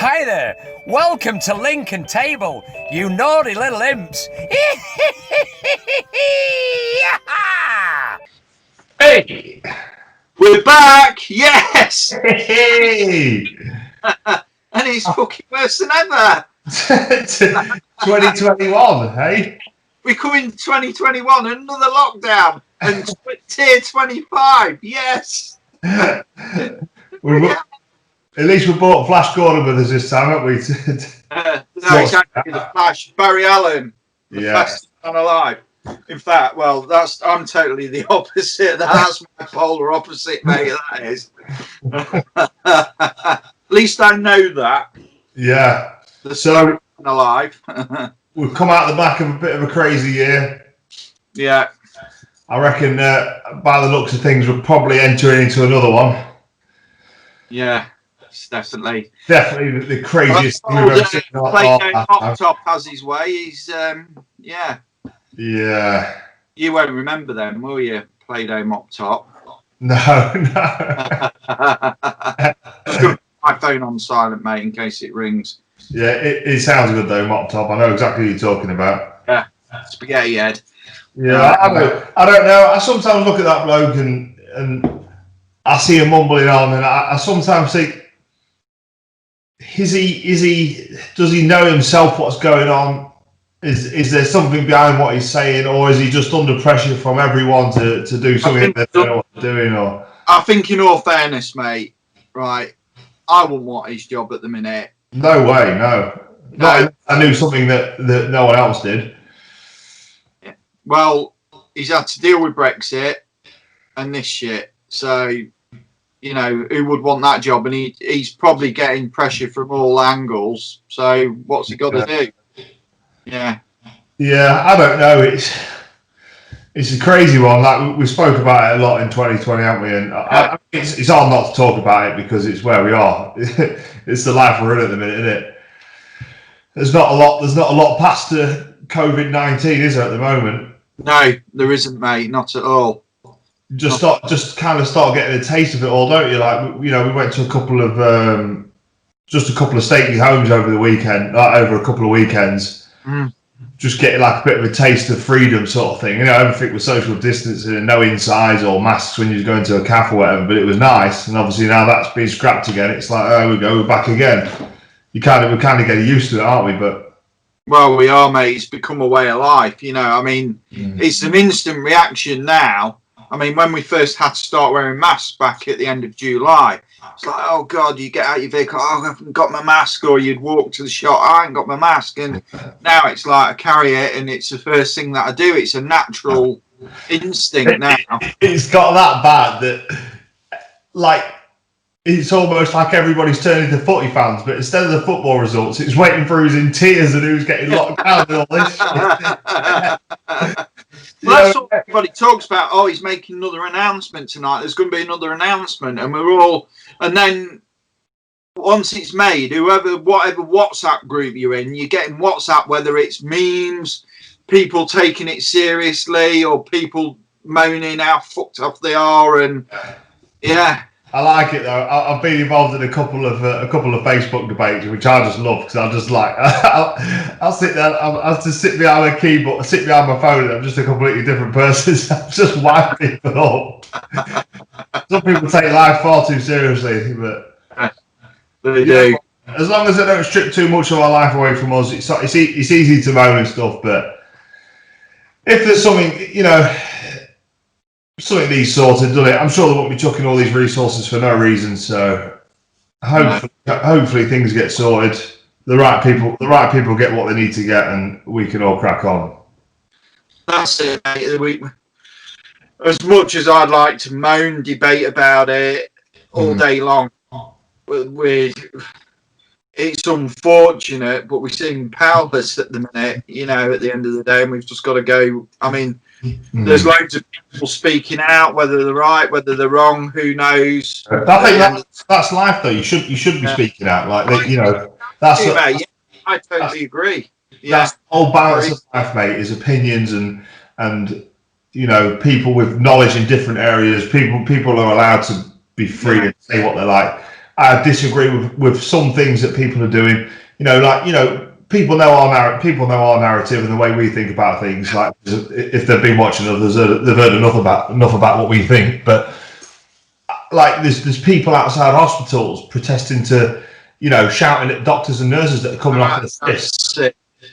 Hi there. Welcome to Lincoln Table, you naughty little imps. Hey, We're back! Yes! hey, And it's fucking worse than ever. 2021, hey? We come in 2021, another lockdown, and tier 25. Yes! At least we bought Flash Gordon with us this time, haven't we? No, it's actually the Flash. Barry Allen, the fastest man alive. In fact, well, I'm totally the opposite. That's my polar opposite, mate. That is. At least I know that. Yeah. So man alive. We've come out the back of a bit of a crazy year. Yeah. I reckon by the looks of things, we're probably entering into another one. Yeah, definitely. Definitely the craziest thing we've ever seen. Top has his way. He's yeah. Yeah. You won't remember them, will you? Play-Doh Mop Top. No. Just got my phone on silent, mate, in case it rings. Yeah, it sounds good though, Mop Top. I know exactly what you're talking about. Yeah, spaghetti head. Yeah, I don't know. I sometimes look at that bloke and I see him mumbling on, and I sometimes think, does he know himself what's going on? Is there something behind what he's saying, or is he just under pressure from everyone to do something that they don't know what they're doing? Or I think, in all fairness, mate, right? I wouldn't want his job at the minute. No way, no. I knew something that no one else did. Yeah. Well, he's had to deal with Brexit and this shit, so you know who would want that job? And he's probably getting pressure from all angles. So what's he got to do? Yeah. Yeah, I don't know. It's a crazy one. Like we spoke about it a lot in 2020, haven't we? And it's hard not to talk about it because it's where we are. It's the life we're in at the minute, isn't it? There's not a lot past COVID-19, is there, at the moment? No, there isn't, mate. Not at all. Just kind of start getting a taste of it all, don't you? Like we went to a couple of stately homes over the weekend, over a couple of weekends. Just getting like a bit of a taste of freedom, sort of thing. You know, everything was social distancing and no insides or masks when you was going to a cafe or whatever. But it was nice, and obviously now that's been scrapped again. It's like, oh, we're back again. We kind of getting used to it, aren't we? But well, we are, mate. It's become a way of life. You know, I mean, it's an instant reaction now. I mean, when we first had to start wearing masks back at the end of July, it's like, oh God, you get out your vehicle, oh, I haven't got my mask, or you'd walk to the shop, I ain't got my mask, and now it's like I carry it, and it's the first thing that I do. It's a natural instinct now. It's got that bad that, like, it's almost like everybody's turning to footy fans, but instead of the football results, it's waiting for who's in tears and who's getting locked down and all this shit. Well, that's what everybody talks about. Oh, he's making another announcement tonight. There's going to be another announcement, and and then once it's made, whatever WhatsApp group you're in, you're getting WhatsApp, whether it's memes, people taking it seriously, or people moaning how fucked up they are, and yeah. I like it though. I've been involved in a couple of Facebook debates, which I just love because I just like I'll sit there. I'll just sit behind a keyboard, sit behind my phone, and I'm just a completely different person. So I'm just wiping people up. Some people take life far too seriously, but they do. As long as they don't strip too much of our life away from us, it's easy to moan and stuff. But if there's something, something needs sorted, doesn't it? I'm sure they won't be chucking all these resources for no reason. So hopefully things get sorted. The right people get what they need to get, and we can all crack on. That's it, mate. As much as I'd like to moan, debate about it all day long, it's unfortunate, but we seem powerless at the minute. At the end of the day, and we've just got to go. I mean. There's loads of people speaking out, whether they're right, whether they're wrong, who knows. I think that's life, though. You should be speaking out, like that's. I totally agree. That's the whole balance of life, mate. Is opinions and people with knowledge in different areas. People are allowed to be free to say what they like. I disagree with some things that people are doing. People know our narrative and the way we think about things. Like, if they've been watching others, they've heard enough about what we think. But like, there's people outside hospitals protesting to, shouting at doctors and nurses that are coming off the piss.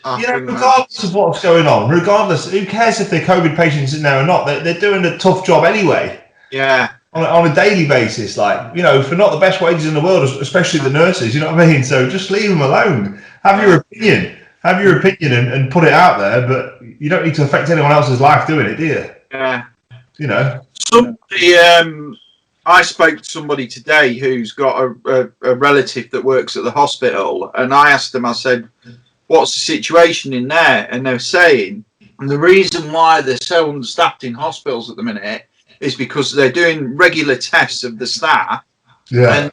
Regardless of what's going on, who cares if they're COVID patients in there or not? They're doing a tough job anyway. Yeah. On a daily basis, for not the best wages in the world, especially the nurses, you know what I mean? So just leave them alone. Have your opinion and put it out there, but you don't need to affect anyone else's life doing it, do you? Yeah. Somebody, I spoke to somebody today who's got a relative that works at the hospital, and I asked them, I said, what's the situation in there? And they're saying, and the reason why they're so understaffed in hospitals at the minute is because they're doing regular tests of the staff. Yeah. And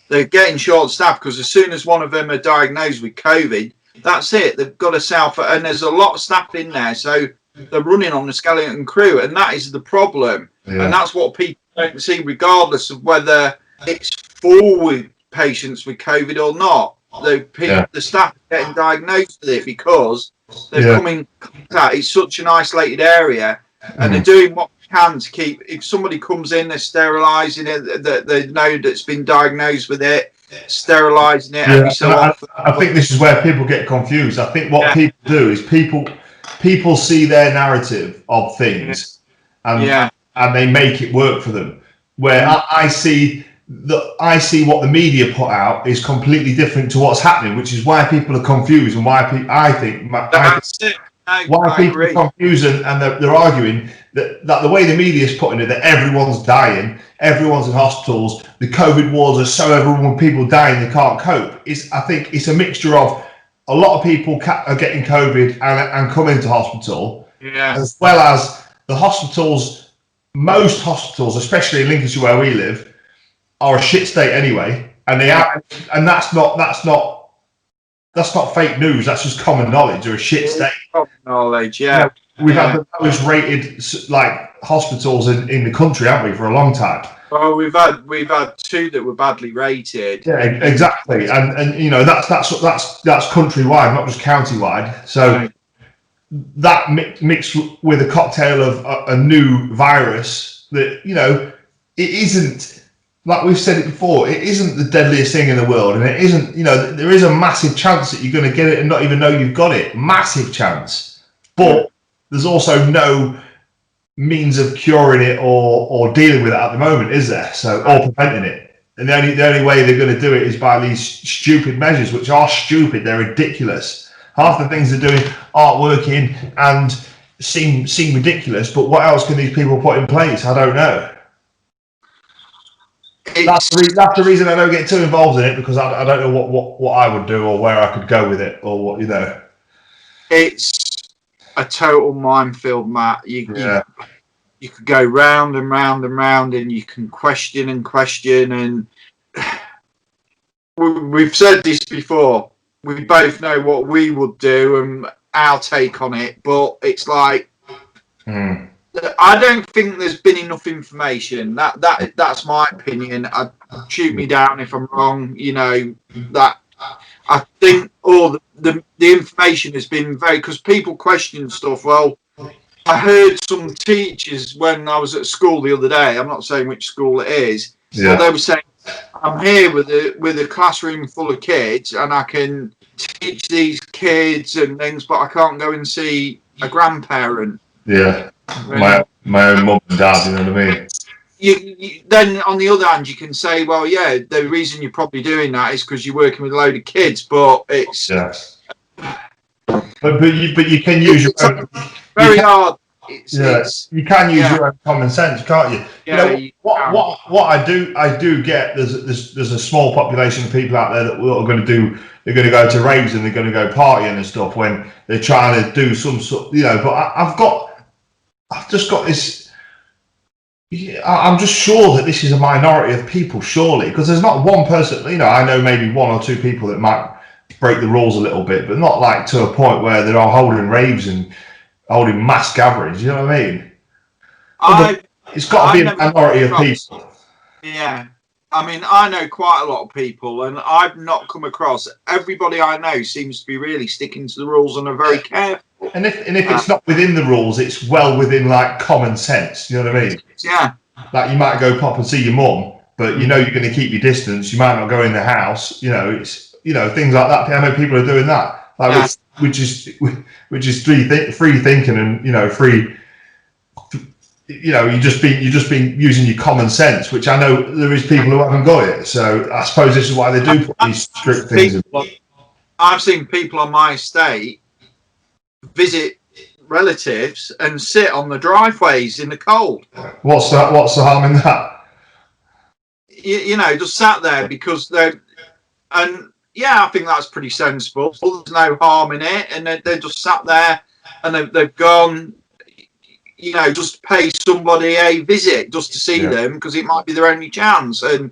they're getting short-staffed because as soon as one of them are diagnosed with COVID, that's it. They've got to and there's a lot of staff in there, so they're running on the skeleton crew, and that is the problem. Yeah. And that's what people don't see, regardless of whether it's full with patients with COVID or not. The staff are getting diagnosed with it because they're coming contact. It's such an isolated area, and they're doing what they can to keep. If somebody comes in, they're sterilising it. That they know that's been diagnosed with it, sterilising it every so often. I think this is where people get confused. I think what people do is people see their narrative of things, and they make it work for them. Where I see what the media put out is completely different to what's happening, which is why people are confused and why people are confused and they're arguing that the way the media is putting it, that everyone's dying, everyone's in hospitals, the COVID wards are so everyone with people dying they can't cope. I think it's a mixture of a lot of people are getting COVID and come into hospital, as well as the hospitals. Most hospitals, especially in Lincolnshire where we live, are a shit state anyway, and and that's not fake news. That's just common knowledge. They're a shit state. Common knowledge, We've had the lowest rated hospitals in the country, haven't we, for a long time? Well, we've had two that were badly rated. Yeah, exactly, and that's countrywide, not just countywide. So that mixed with a cocktail of a new virus that it isn't. Like we've said it before, it isn't the deadliest thing in the world, and it isn't, there is a massive chance that you're going to get it and not even know you've got it. Massive chance. But there's also no means of curing it or dealing with it at the moment, is there? Or preventing it. And the only way they're going to do it is by these stupid measures, which are stupid. They're ridiculous. Half the things they're doing aren't working and seem ridiculous, but what else can these people put in place? I don't know. That's the reason I don't get too involved in it, because I don't know what I would do or where I could go with it or what. It's a total minefield, Matt. You could go round and round and round, and you can question and we've said this before. We both know what we would do and our take on it, but it's like. I don't think there's been enough information. That's my opinion. Shoot me down if I'm wrong. That I think all the information has been because people question stuff. Well, I heard some teachers when I was at school the other day. I'm not saying which school it is. But they were saying, "I'm here with a classroom full of kids, and I can teach these kids and things, but I can't go and see a grandparent." Yeah. My own mum and dad, you know what I mean? You then on the other hand, you can say, well, the reason you're probably doing that is because you're working with a load of kids, but it's but you can use your own. Very hard. You can use your own common sense, can't you? What I do get. There's a small population of people out there that are going to do. They're going to go to raves and they're going to go partying and stuff when they're trying to do some sort. But I've just got this. I'm just sure that this is a minority of people, surely, because there's not one person. I know maybe one or two people that might break the rules a little bit, but not like to a point where they're all holding raves and holding mass gatherings. You know what I mean? It's got to be a minority of people. Yeah, I mean, I know quite a lot of people, and I've not come across everybody I know seems to be really sticking to the rules and are very careful. And if it's not within the rules, it's well within like common sense. You know what I mean? Yeah. Like you might go pop and see your mum, but you know you're going to keep your distance. You might not go in the house. You know, it's things like that. I know people are doing that, like which is free thinking and free. You've just been using your common sense, which I know there is people who haven't got it. So I suppose this is why they do put these strict things in. I've seen people on my estate visit relatives and sit on the driveways in the cold. What's the harm in that? Just sat there because they're, and yeah, I think that's pretty sensible. There's no harm in it, and they're just sat there, and they've gone, just pay somebody a visit just to see them because it might be their only chance. And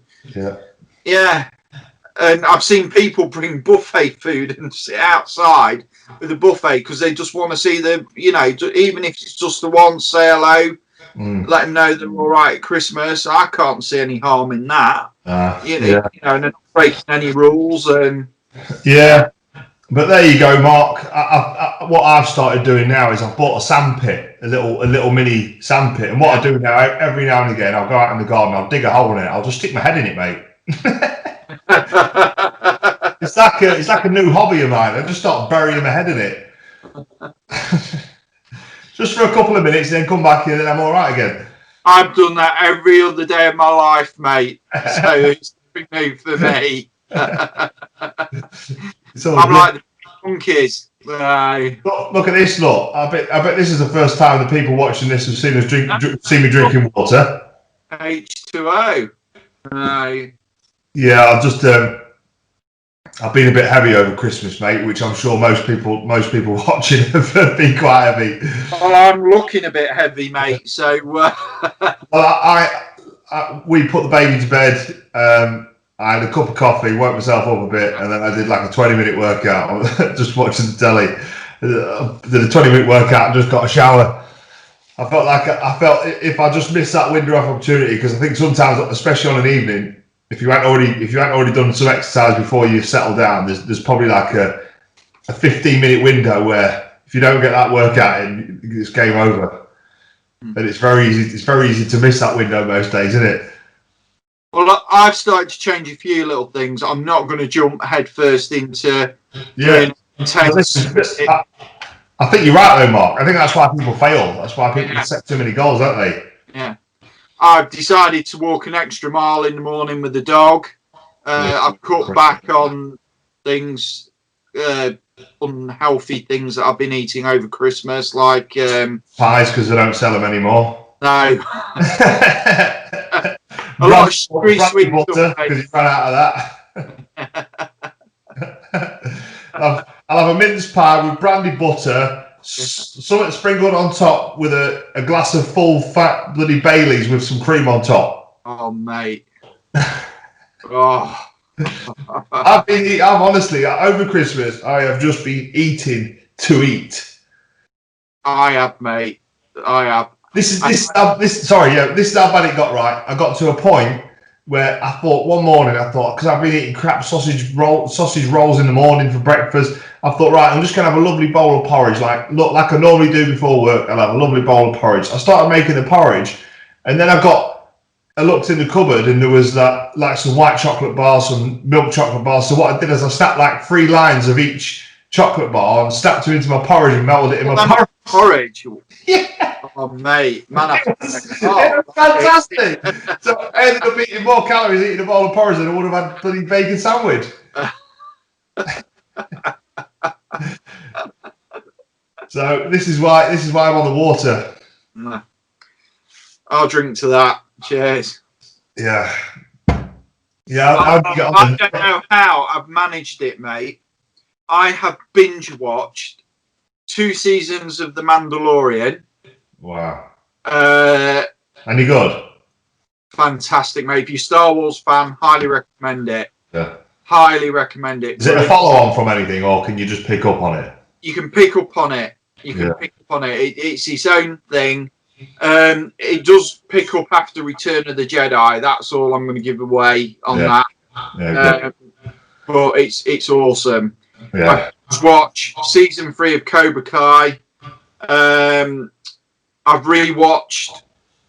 and I've seen people bring buffet food and sit outside with a buffet because they just want to see them, even if it's just the one, say hello, let them know they're all right at Christmas. I can't see any harm in that. And they're not breaking any rules. And but there you go, Mark. What I've started doing now is I've bought a sandpit, a little mini sandpit, and what I do now, every now and again, I'll go out in the garden, I'll dig a hole in it, I'll just stick my head in it, mate. It's like a new hobby of mine. I just start burying my head in it, just for a couple of minutes, then come back in, and I'm all right again. I've done that every other day of my life, mate. So it's nothing new for me. I'm like the monkeys. Look at this, look. I bet this is the first time the people watching this have seen us see me drinking water. H2O. Yeah, I've been a bit heavy over Christmas, mate, which I'm sure most people watching have been quite heavy. Well, I'm looking a bit heavy, mate. So, we put the baby to bed. I had a cup of coffee, woke myself up a bit, and then I did like a 20-minute workout, just watching the telly. Did a 20-minute workout and just got a shower. I felt if I just missed that window of opportunity, because I think sometimes, especially on an evening, if you hadn't already done some exercise before you settle down, there's probably like a 15-minute window where if you don't get that workout in, it's game over. And it's very easy to miss that window most days, isn't it? Well, I've started to change a few little things. I'm not going to jump headfirst into intense. I think you're right though, Mark. I think that's why people fail. That's why people set too many goals, don't they? Yeah. I've decided to walk an extra mile in the morning with the dog. I've cut back on things, unhealthy things that I've been eating over Christmas, like pies, because they don't sell them anymore. No. A lot of sweet butter, because you ran out of that. I'll have a mince pie with brandy butter, something sprinkled on top with a glass of full fat bloody Baileys with some cream on top. Oh, mate. Oh. I've honestly, over Christmas, I have just been eating to eat. I have, mate. I have. This is how bad it got. Right, I got to a point where I thought one morning, because I've been eating crap sausage rolls in the morning for breakfast. I thought, right, I'm just gonna have a lovely bowl of porridge, like I normally do before work. I'll have a lovely bowl of porridge. I started making the porridge, and then I looked in the cupboard, and there was like some white chocolate bars, some milk chocolate bars. So what I did is I snapped like 3 lines of each chocolate bar and snapped them into my porridge and melted it in my porridge. Yeah. Oh, mate, man, it was fantastic. So I ended up eating more calories eating a bowl of porridge than I would have had bloody bacon sandwich. So this is why I'm on the water. I'll drink to that. Cheers. Yeah. I don't know how I've managed it, mate. I have binge watched 2 seasons of The Mandalorian. Wow. Any good? Fantastic, mate. If you're a Star Wars fan, highly recommend it. Yeah. Highly recommend it. Is it a follow-on from anything, or can you just pick up on it? You can pick up on it. Pick up on it. It's its own thing. it does pick up after Return of the Jedi. That's all I'm going to give away on that. Yeah, but it's awesome. yeah. I just watch season 3 of Cobra Kai. I've rewatched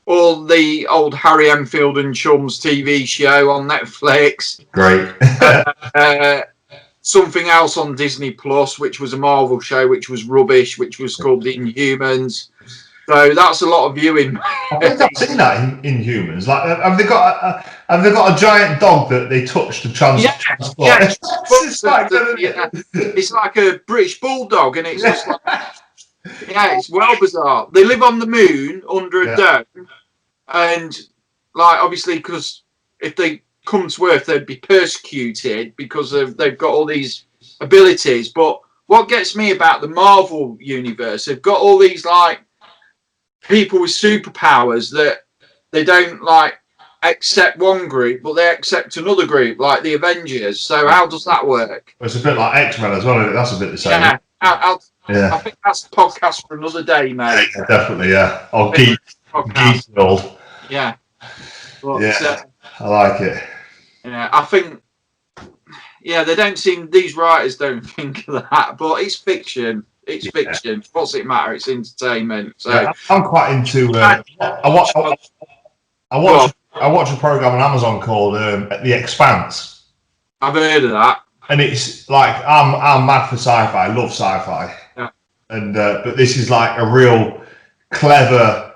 all the old Harry Enfield and Chums TV show on Netflix. Great. Something else on Disney Plus, which was a Marvel show, which was rubbish, which was called The Inhumans. So that's a lot of viewing. I think I've seen that in Humans. Like, have they got a giant dog that they touch to transport? Yeah. It's It's like a British bulldog, and it's just like, it's well bizarre. They live on the moon under a dome, and like obviously because if they come to Earth, they'd be persecuted because they've got all these abilities. But what gets me about the Marvel universe, they've got all these like people with superpowers that they don't like accept one group, but they accept another group, like the Avengers. So how does that work? a bit like X-Men as well, isn't it? That's a bit the same. Yeah, I think that's a podcast for another day, mate. Yeah, definitely, yeah. Or Geek World. Yeah. But, I like it. Yeah, I think. Yeah, these writers don't think of that, but it's fiction. It's fiction. What's it matter? It's entertainment. So I'm quite into. I watch a program on Amazon called The Expanse. I've heard of that. And it's like I'm mad for sci-fi. I love sci-fi. Yeah. And but this is like a real clever,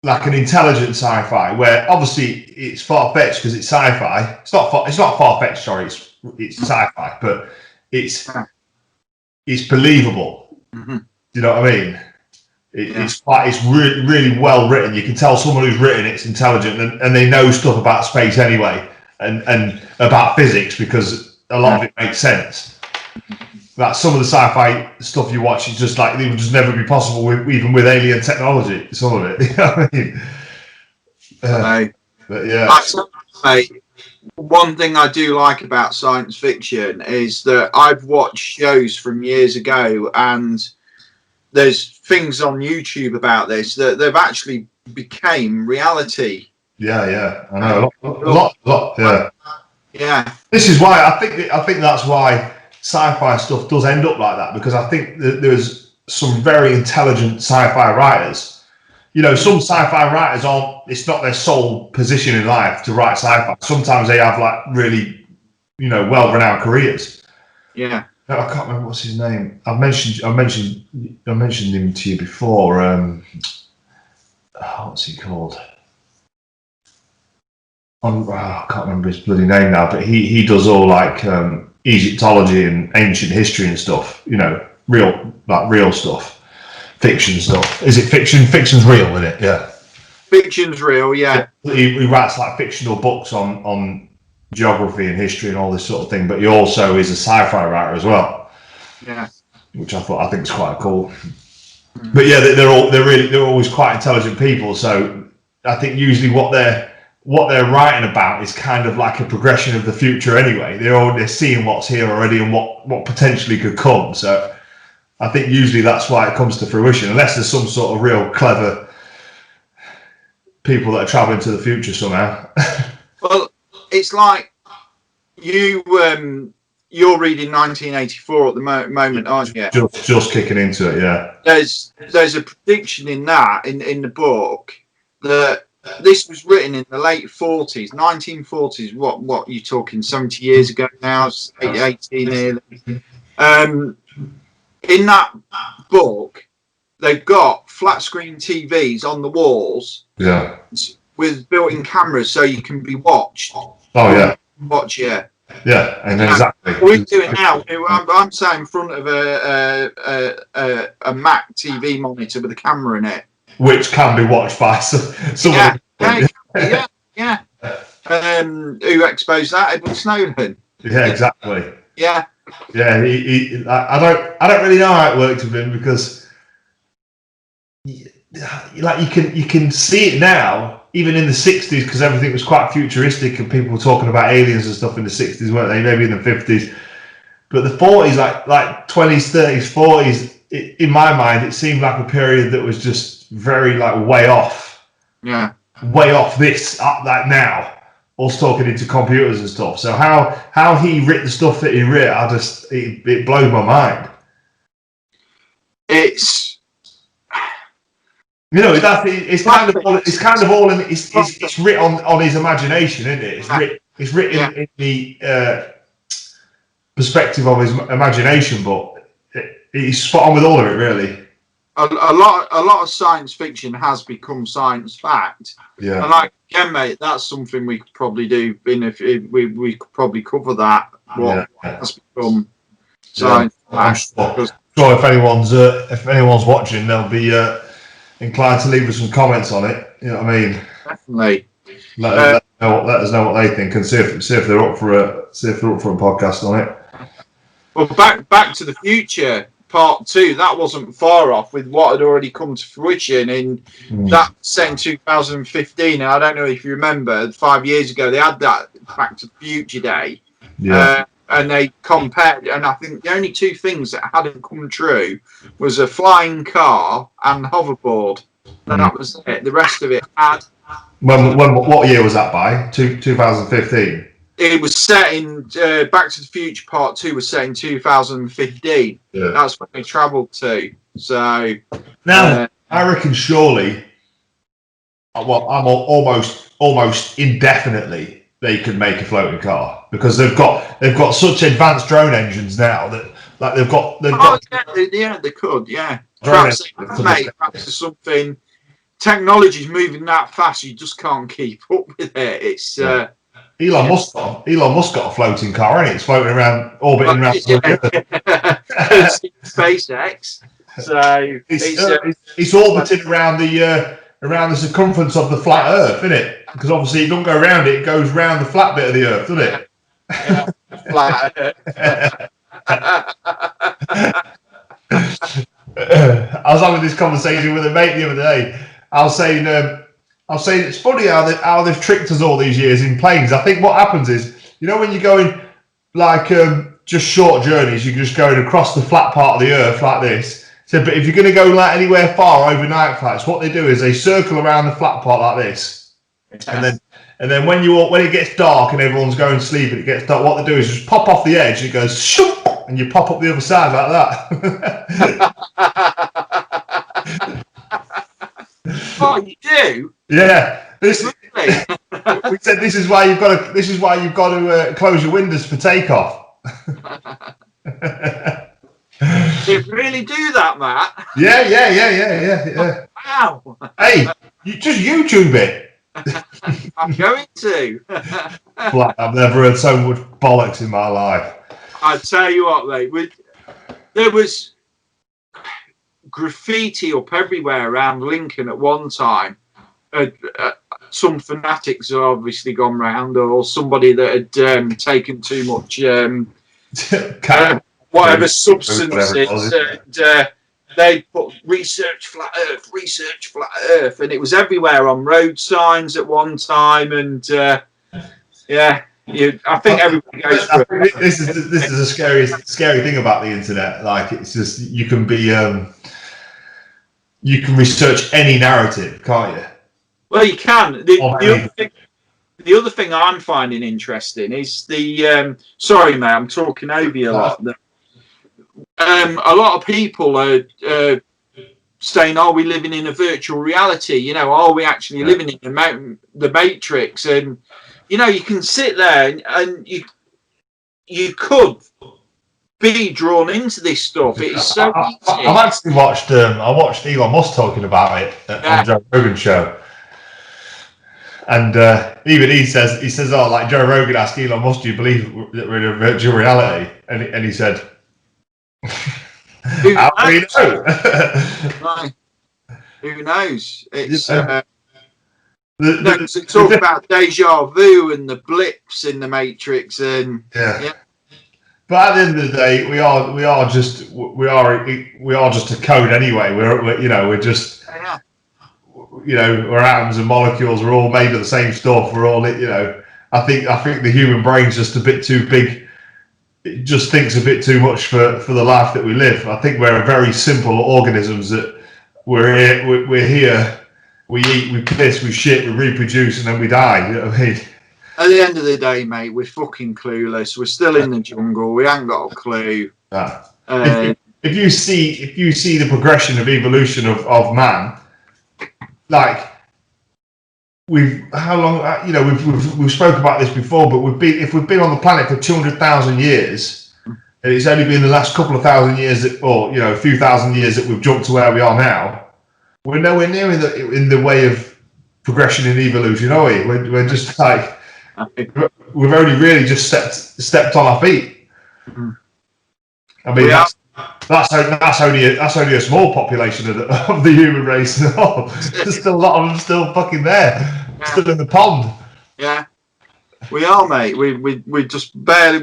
like an intelligent sci-fi where obviously it's far-fetched because it's sci-fi. It's not far-fetched. Sorry, it's sci-fi, but it's believable. Mm-hmm. Do you know what I mean? It's really well written. You can tell someone who's written it's intelligent and they know stuff about space anyway and about physics because a lot of it makes sense. Like some of the sci-fi stuff you watch is just like it would just never be possible even with alien technology. Some of it, you know what I mean? But yeah. Mate, one thing I do like about science fiction is that I've watched shows from years ago, and there's things on YouTube about this that they've actually became reality. Yeah, I know a lot. Yeah. Yeah. This is why I think that's why sci-fi stuff does end up like that, because I think that there's some very intelligent sci-fi writers. You know, some sci-fi writers it's not their sole position in life to write sci-fi. Sometimes they have like really, well-renowned careers. Yeah. No, I can't remember what's his name. I mentioned him to you before. What's he called? I can't remember his bloody name now, but he does all like Egyptology and ancient history and stuff. You know, real stuff, fiction stuff. Is it fiction? Fiction's real, isn't it? Yeah. Fiction's real. Yeah. He writes like fictional books on geography and history and all this sort of thing, but he also is a sci-fi writer as well. Yeah. Which I think is quite cool. But yeah, they're always quite intelligent people. So I think usually what they're writing about is kind of like a progression of the future anyway. They're seeing what's here already and what potentially could come. So I think usually that's why it comes to fruition, unless there's some sort of real clever people that are traveling to the future somehow. Well, it's like you're reading 1984 at the moment, aren't you? Just kicking into it, yeah. There's a prediction in that in the book that this was written in the late 40s, 1940s. What you talking? 70 years ago now, 18 nearly. In that book, they've got flat screen TVs on the walls. Yeah. With built-in cameras, so you can be watched. Oh yeah. Watch, yeah. Yeah, and exactly. We do it now. I'm sat in front of a Mac TV monitor with a camera in it, which can be watched by someone. Yeah. Who exposed that? Edward Snowden. Yeah, exactly. Yeah. Yeah, I don't really know how it worked with him, because like you can see it now, even in the 60s, because everything was quite futuristic and people were talking about aliens and stuff in the 60s, weren't they? Maybe in the 50s, but the 40s, like 20s, 30s, 40s, in my mind, it seemed like a period that was just very like way off this that now. Us talking into computers and stuff. So how he writ the stuff that he writ, it blows my mind. It's it's kind of all in it's writ on his imagination, isn't it? It's written in the perspective of his imagination, but he's spot on with all of it, really. A lot of science fiction has become science fact. Yeah. And like again, mate, that's something we could probably do. We could probably cover that. What has become science fact? I'm sure if anyone's watching, they'll be inclined to leave us some comments on it. You know what I mean? Definitely. Let us know what they think and see if they're up for a podcast on it. Well, back to the Future Part 2, that wasn't far off with what had already come to fruition in that set in 2015. And I don't know if you remember, 5 years ago they had that Back to the Future Day, and they compared. And I think the only two things that hadn't come true was a flying car and hoverboard. And that was it. The rest of it had. What year was that by? 2015. It was set in Back to the Future Part 2 was set in 2015. Yeah. That's when they travelled to. So now I reckon surely, I'm almost indefinitely they could make a floating car because they've got such advanced drone engines now that like they've got. They could, yeah. Perhaps something. Technology's moving that fast, you just can't keep up with it. It's Elon Musk got a floating car, and it's floating around, orbiting around the Earth. SpaceX. So it's orbiting around the circumference of the flat Earth, isn't it? Because obviously it doesn't go around it; it goes round the flat bit of the Earth, doesn't it? Yeah, flat Earth. I was having this conversation with a mate the other day. I was saying it's funny how they've tricked us all these years in planes. I think what happens is, when you're going like just short journeys, you're just going across the flat part of the Earth like this. So, but if you're going to go like anywhere far overnight flights, what they do is they circle around the flat part like this, and then when it gets dark and everyone's going to sleep and it gets dark, what they do is just pop off the edge and it goes shoop, and you pop up the other side like that. Oh, you do? Yeah. Really? We said this is why you've got to close your windows for takeoff. They really do that, Matt? Yeah. Wow. Hey, you just YouTube it. I'm going to. I've never heard so much bollocks in my life. I tell you what, mate. There was graffiti up everywhere around Lincoln at one time. Some fanatics had obviously gone round, or somebody that had taken too much whatever substances, and they put research flat Earth, and it was everywhere on road signs at one time, and I think everybody goes through it. This is a scary thing about the internet. Like, it's just you can research any narrative, can't you? Well, you can. The other thing I'm finding interesting is the. Sorry, mate, I'm talking over you a lot. A lot of people are saying, "Are we living in a virtual reality? Are we actually living in the Matrix?" And you can sit there and you could be drawn into this stuff. It is so easy. I've actually watched Elon Musk talking about it on Joe Rogan's show. And even he says, oh, like Joe Rogan asked Elon Musk, do you believe that we're in a virtual reality? And he said, how do you know? Right. Who knows? It's they talk about deja vu and the blips in the Matrix, and But at the end of the day, we are just a code anyway. We're just. We're atoms and molecules. We're all made of the same stuff. We're all, I think the human brain's just a bit too big. It just thinks a bit too much for the life that we live. I think we're very simple organisms that we're here, we're here, we eat, we piss, we shit, we reproduce, and then we die. You know what I mean? At the end of the day, mate, we're fucking clueless. We're still in the jungle. We ain't got a clue. If you see the progression of evolution of man, like we've spoke about this before, but if we've been on the planet for 200,000 years, and it's only been the last couple of thousand years or a few thousand years that we've jumped to where we are now, we're nowhere near in the way of progression in evolution, are we? We're just like we've only really just stepped on our feet. I mean, that's only a small population of the human race. There's still a lot of them still fucking there, still in the pond. Yeah, we are, mate. We just barely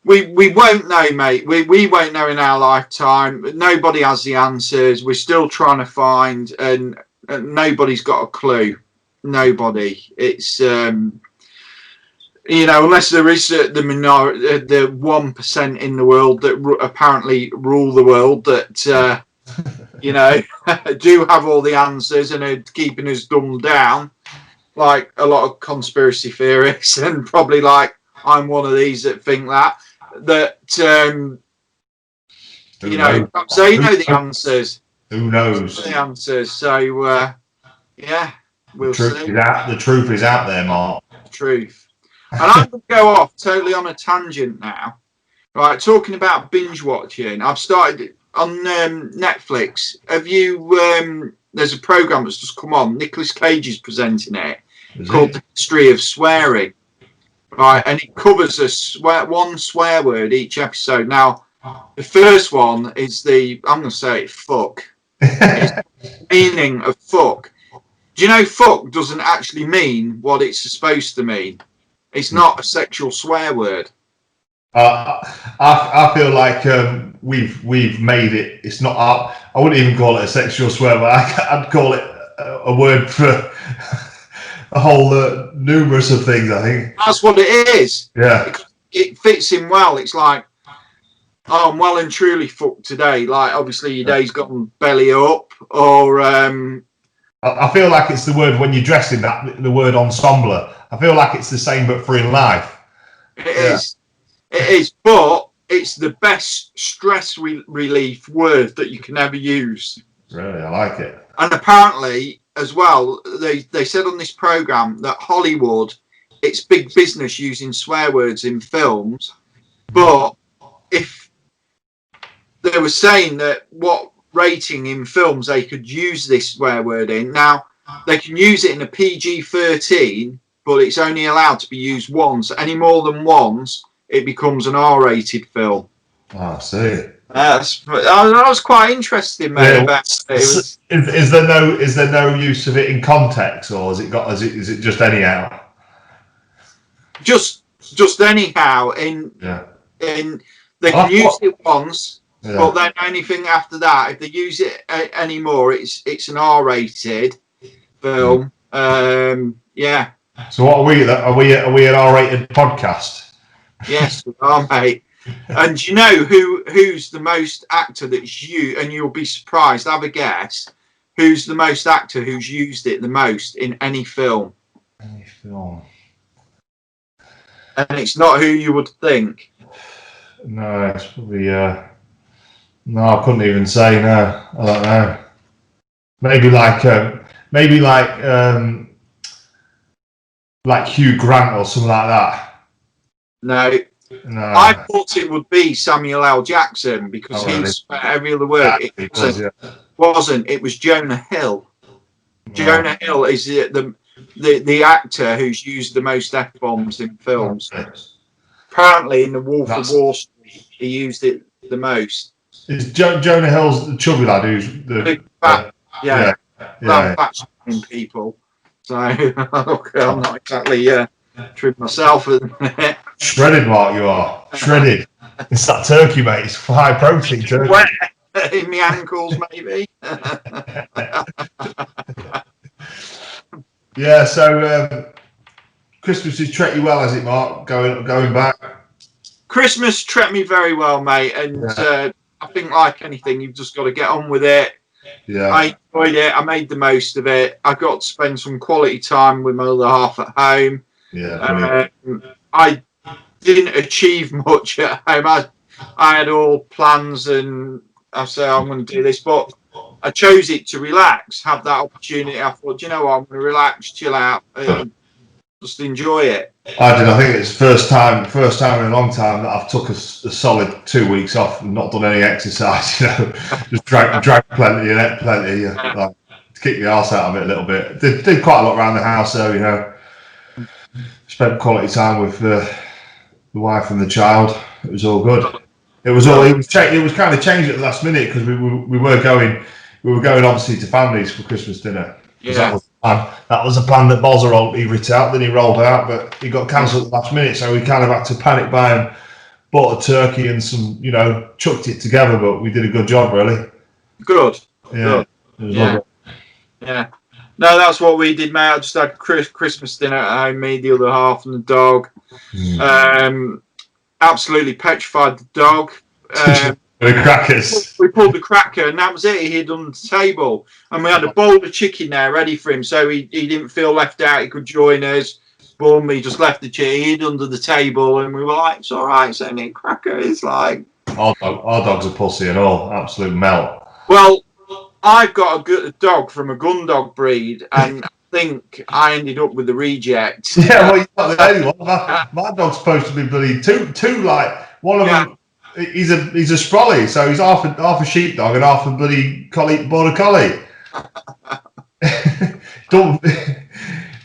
we won't know, mate. We won't know in our lifetime. Nobody has the answers. We're still trying to find, and nobody's got a clue. Nobody. It's unless there is the minority, the 1% in the world that apparently rule the world, that do have all the answers and are keeping us dumbed down, like a lot of conspiracy theorists, and probably like I'm one of these that think that perhaps they know the answers. Who knows? The answers. So we'll see. The truth is out there, Mark. Truth. And I'm going to go off totally on a tangent now. Right, talking about binge watching. I've started on Netflix. Have you? There's a program that's just come on. Nicolas Cage is presenting it, called The History of Swearing. Right, and it covers one swear word each episode. Now, the first one is I'm going to say it, fuck. It's the meaning of fuck. Do you know fuck doesn't actually mean what it's supposed to mean? It's not a sexual swear word. I feel like we've made it. It's not. I wouldn't even call it a sexual swear word. I'd call it a word for a whole numerous of things. I think that's what it is. Yeah, it fits in well. It's like, oh, I'm well and truly fucked today. Like, obviously your day's gone belly up, or I feel like it's the word when you're dressing the word ensemble. I feel like it's the same, but for in life. It is, but it's the best stress relief word that you can ever use. Really, I like it. And apparently, as well, they said on this program that Hollywood, it's big business using swear words in films, but if they were saying that what rating in films they could use this swear word in, now they can use it in a PG-13, but it's only allowed to be used once. Any more than once, it becomes an R-rated film. Oh, I see. That was quite interesting, mate. Yeah. About it. Is there no use of it in context, or is it just anyhow? Just anyhow. They can use it once, but then anything after that, if they use it anymore, it's an R-rated film. Yeah. So what are we? Are we an R-rated podcast? Yes, we are, mate. And you know who's the most actor that's you? And you'll be surprised. Have a guess. Who's the most actor who's used it the most in any film? Any film. And it's not who you would think. No, it's probably. No, I couldn't even say. No, I don't know. Maybe like Hugh Grant or something like that. No. I thought it would be Samuel L. Jackson because he's every other word. It wasn't. It was Jonah Hill. Jonah Hill is the actor who's used the most F-bombs in films. Apparently, in The Wolf of Wall Street, he used it the most. Is Jonah Hill's the chubby lad who's the big fat, fat people. So I'm not exactly trim myself at the minute. Shredded, Mark, you are. Shredded. It's that turkey, mate. It's high protein turkey. Where? In my ankles, maybe. Yeah, so Christmas has treated you well, has it, Mark? Going back? Christmas treated me very well, mate. And I think, like anything, you've just got to get on with it. Yeah. I enjoyed it. I made the most of it. I got to spend some quality time with my other half at home. Yeah. I didn't achieve much at home. I had all plans and I said I'm going to do this, but I chose it to relax, have that opportunity. I thought, you know what, I'm going to relax, chill out, and just enjoy it. I did. I think it's first time in a long time that I've took a solid 2 weeks off and not done any exercise. You know, just drank plenty and ate plenty, like, to kick the arse out of it a little bit. Did quite a lot around the house, though. You know, spent quality time with the wife and the child. It was all good. It was kind of changed at the last minute because we were going obviously to families for Christmas dinner. Yeah. That was a plan that Bozza he ripped out, then he rolled out, but he got cancelled at the last minute, so we kind of had to panic buy and bought a turkey and some, you know, chucked it together, but we did a good job, really. Good. Yeah. Good. It was lovely. Yeah. No, that's what we did, mate. I just had Christmas dinner at home, me, the other half, and the dog. Absolutely petrified the dog. The crackers. We pulled the cracker, and that was it. He hid on the table, and we had a bowl of chicken there ready for him, so he didn't feel left out. He could join us. Boom! He just left the chicken, he hid under the table, and we were like, "It's all right, it's only a cracker." It's like our dog's a pussy and all, absolute melt. Well, I've got a dog from a gun dog breed, and I think I ended up with the reject. Yeah, well, you got the only one. My dog's supposed to be bloody two. Like one of them. He's a sprolly, so he's half a sheepdog and half a bloody border collie.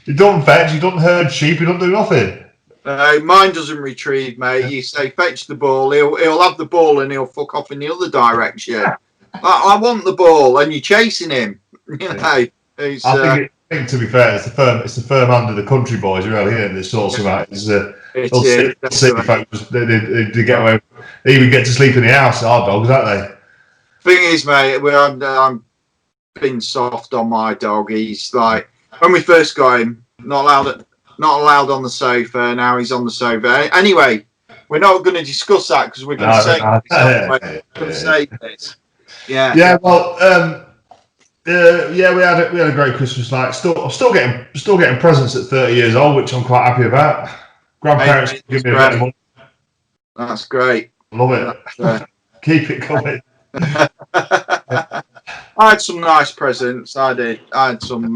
He don't fetch, he don't herd sheep, he don't do nothing. Mine doesn't retrieve, mate. You say fetch the ball, he'll have the ball and he'll fuck off in the other direction. I want the ball, and you're chasing him. You know, I think to be fair, it's the firm hand of the country boys, really, isn't it? That sorts them out. City folks, they get away. They even get to sleep in the house. Our dogs, don't they? Thing is, mate, I'm being soft on my dog. He's like, when we first got him, not allowed on the sofa. Now he's on the sofa. Anyway, we're not going to discuss that because we're going to say this. Yeah. Yeah. Well, we had a great Christmas night. Still getting presents at 30 years old, which I'm quite happy about. Grandparents give me a bit of money. That's great. Love it. Keep it coming. I had some nice presents. I did. I had some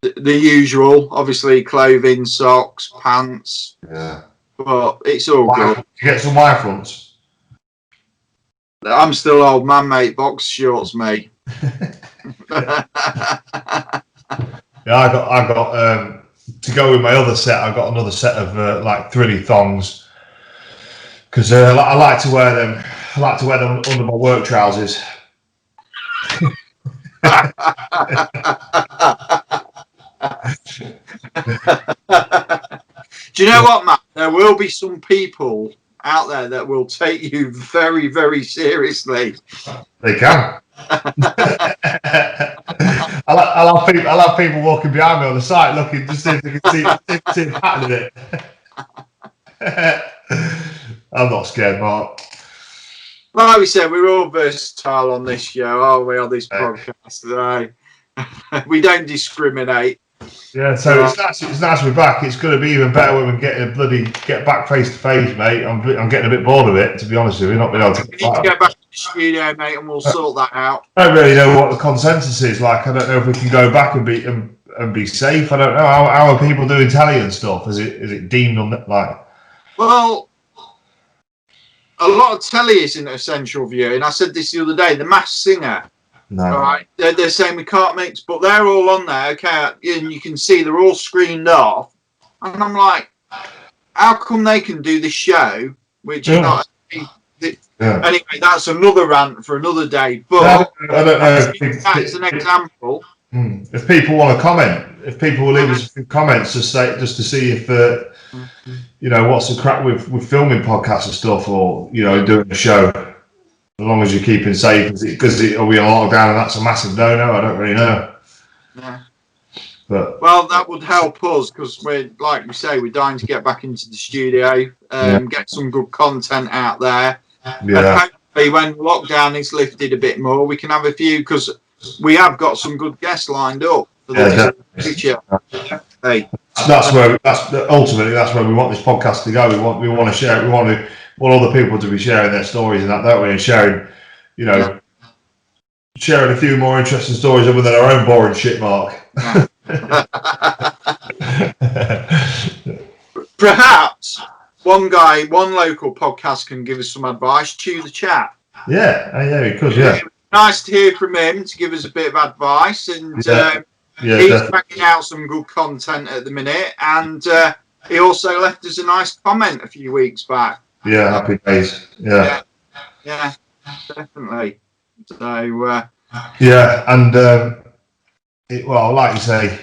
the usual, obviously clothing, socks, pants. Yeah. But it's all good. Did you get some wire fronts? I'm still old man, mate. Box shorts, mate. Yeah, I got to go with my other set. I got another set of like thrilly thongs because I like to wear them. I like to wear them under my work trousers. Do you know what, Matt? There will be some people out there that will take you very, very seriously. They can. I'll have people walking behind me on the site looking to see if they can see the pattern in it. I'm not scared, Mark. Like we said, we're all versatile on this show, aren't we, on this podcast today? We don't discriminate. Yeah, so it's nice we're back. It's going to be even better when we get back face to face, mate. I'm getting a bit bored of it, to be honest with you. Not being able to. We need to go back to the studio, mate, and we'll sort that out. I don't really know what the consensus is like. I don't know if we can go back and be safe. I don't know how are people doing telly and stuff. Is it deemed on like? Well, a lot of telly isn't essential viewing. I said this the other day. The Masked Singer. No. All right, they're saying we can't mix, but they're all on there, okay, and you can see they're all screened off. And I'm like, how come they can do this show, which is not... Anyway, that's another rant for another day, but I don't know. That's an example. If people want to comment, if people will leave us a few comments just to see if, you know, what's the crack with filming podcasts and stuff, or, you know, doing a show. As long as you're keeping safe, because are we on lockdown and that's a massive no-no? I don't really know. Yeah. But well, that would help us because we're, like we say, we're dying to get back into the studio, get some good content out there. yeah. And when lockdown is lifted a bit more, we can have a few, because we have got some good guests lined up for the future. Hey. Ultimately that's where we want this podcast to go. We want to share. We want other people to be sharing their stories and that, don't we? And sharing, sharing a few more interesting stories other than our own boring shit, Mark. Perhaps one local podcast can give us some advice. Chew the chat. Yeah, he could. Yeah, nice to hear from him to give us a bit of advice, and he's banging out some good content at the minute. And he also left us a nice comment a few weeks back. Yeah, happy days. Yeah, definitely. So and well, like you say,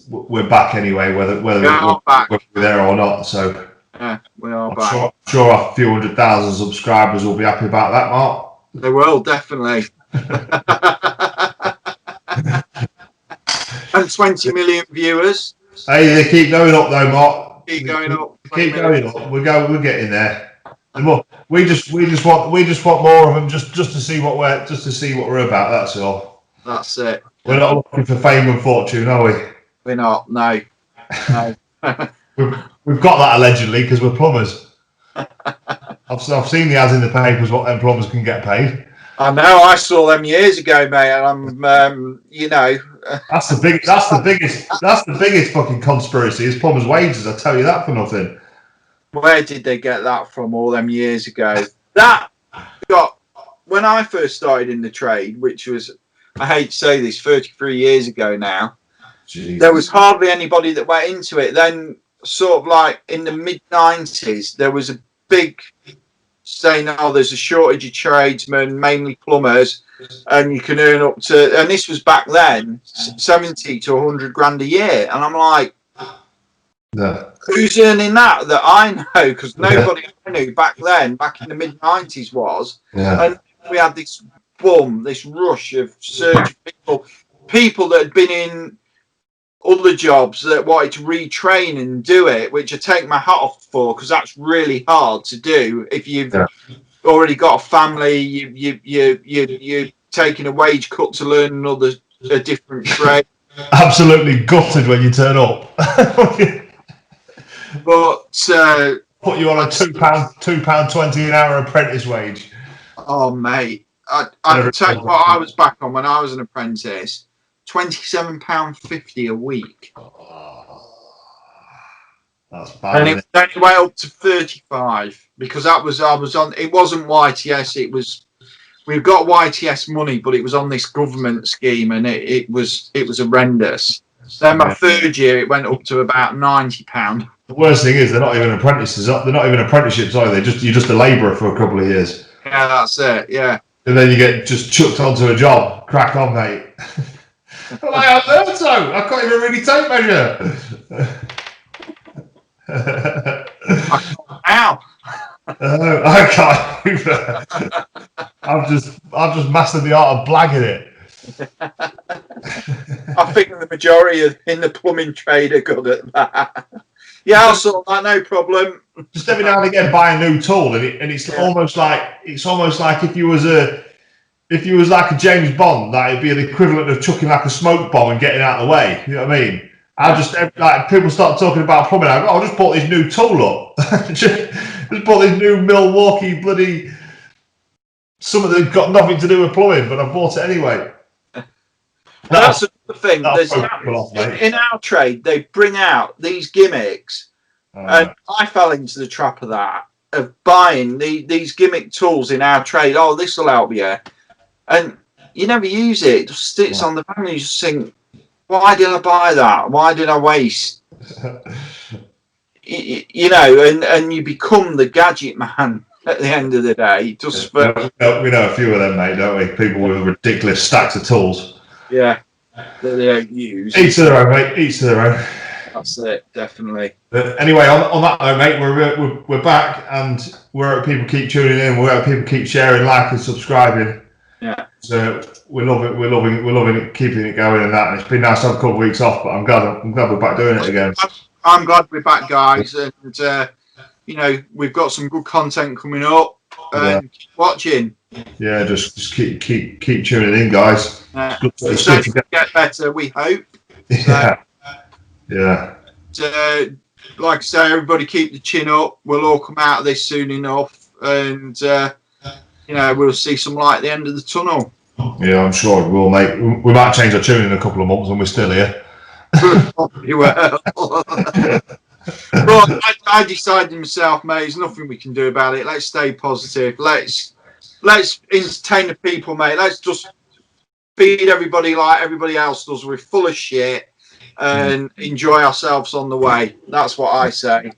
we're back anyway, whether we're there or not. So yeah, we are back. Sure, a few 100,000 subscribers will be happy about that, Mark. They will, definitely. And 20 million viewers. Hey, they keep going up though, Mark. Keep going up. Keep going up. We're getting there. And we just want more of them just to see what we're about. That's all. That's it. We're not looking for fame and fortune, are we? We're not. No. We've got that allegedly because we're plumbers. I've seen the ads in the papers what them plumbers can get paid. I know. I saw them years ago, mate, and I'm, That's the biggest fucking conspiracy is plumbers' wages. I tell you that for nothing. Where did they get that from all them years ago? When I first started in the trade, which was, I hate to say this, 33 years ago now. Jeez. There was hardly anybody that went into it. Then, sort of like in the mid-90s, there was a big saying, there's a shortage of tradesmen, mainly plumbers, and you can earn up to, and this was back then, 70 to 100 grand a year. And I'm like, who's earning that I know? Because nobody I knew back then, back in the mid-90s was. Yeah. And we had this rush of surge of people that had been in other jobs that wanted to retrain and do it, which I take my hat off for, because that's really hard to do if you've already got a family. You're taking a wage cut to learn a different trade. Absolutely gutted when you turn up. But put you on a £2.20 an hour apprentice wage. Oh mate, I can tell you what I was back on when I was an apprentice. £27.50 a week. That's bad. And it was only way up to 35 because I was on. It wasn't YTS. It was. We've got YTS money, but it was on this government scheme, and it was horrendous. Then my third year, it went up to about £90. The worst thing is they're not even apprentices. They're not even apprenticeships, are they? You're just a labourer for a couple of years. Yeah, that's it. Yeah. And then you get just chucked onto a job. Crack on, mate. I learned so. I can't even really tape measure. Ow! I can't either. I've just mastered the art of blagging it. I think the majority in the plumbing trade are good at that. Yeah, I'll sort that, no problem. Just every now and again buy a new tool, and it's almost like if you was like a James Bond, that it'd be the equivalent of chucking like a smoke bomb and getting out of the way. You know what I mean? People start talking about plumbing. I just bought this new tool up. just bought this new Milwaukee bloody something that's got nothing to do with plumbing, but I bought it anyway. That's the thing. In our trade, they bring out these gimmicks, and I fell into the trap of that, of buying these gimmick tools in our trade. Oh, this will help you. And you never use it. It just sits on the van and you just think, why did I buy that? Why did I waste? And you become the gadget man at the end of the day. We know a few of them, mate, don't we? People with ridiculous stacks of tools. Yeah, that they don't use. Each to their own, mate. Each to their own. That's it, definitely. But anyway, on that note, mate, we're back, and we're at people keep tuning in. We're at people keep sharing, liking, subscribing. Yeah. So we're loving it, keeping it going, and that. And it's been nice to have a couple of weeks off, but I'm glad we're back doing it again. I'm glad we're back, guys, and we've got some good content coming up. And keep watching. Yeah, just keep tuning in, guys. It's good to get better, we hope. Yeah. Yeah. Like I say, everybody keep the chin up. We'll all come out of this soon enough, and we'll see some light at the end of the tunnel. Yeah, I'm sure we'll make. We might change our tune in a couple of months when we're still here. You will. But I decided myself, mate. There's nothing we can do about it. Let's stay positive. Let's entertain the people, mate. Let's just feed everybody like everybody else does. We're full of shit, and enjoy ourselves on the way. That's what I say.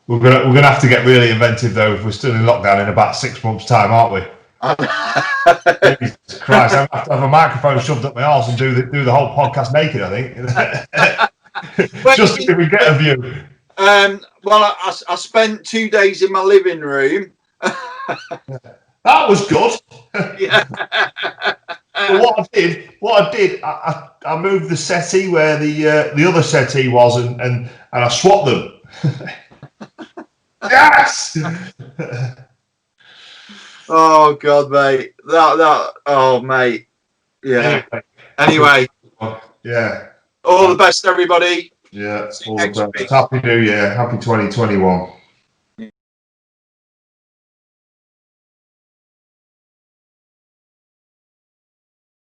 We're gonna have to get really inventive though if we're still in lockdown in about 6 months' time, aren't we? Jesus Christ! I have to have a microphone shoved up my arse and do the whole podcast naked. I think just if we get a view. Well, I spent 2 days in my living room. That was good. Yeah. But what I did, I moved the settee where the other settee was, and I swapped them. Yes. Oh God, mate. Oh, mate. Yeah. Anyway. Yeah. All the best, everybody. Yeah. All the best. Happy New Year. Happy 2021.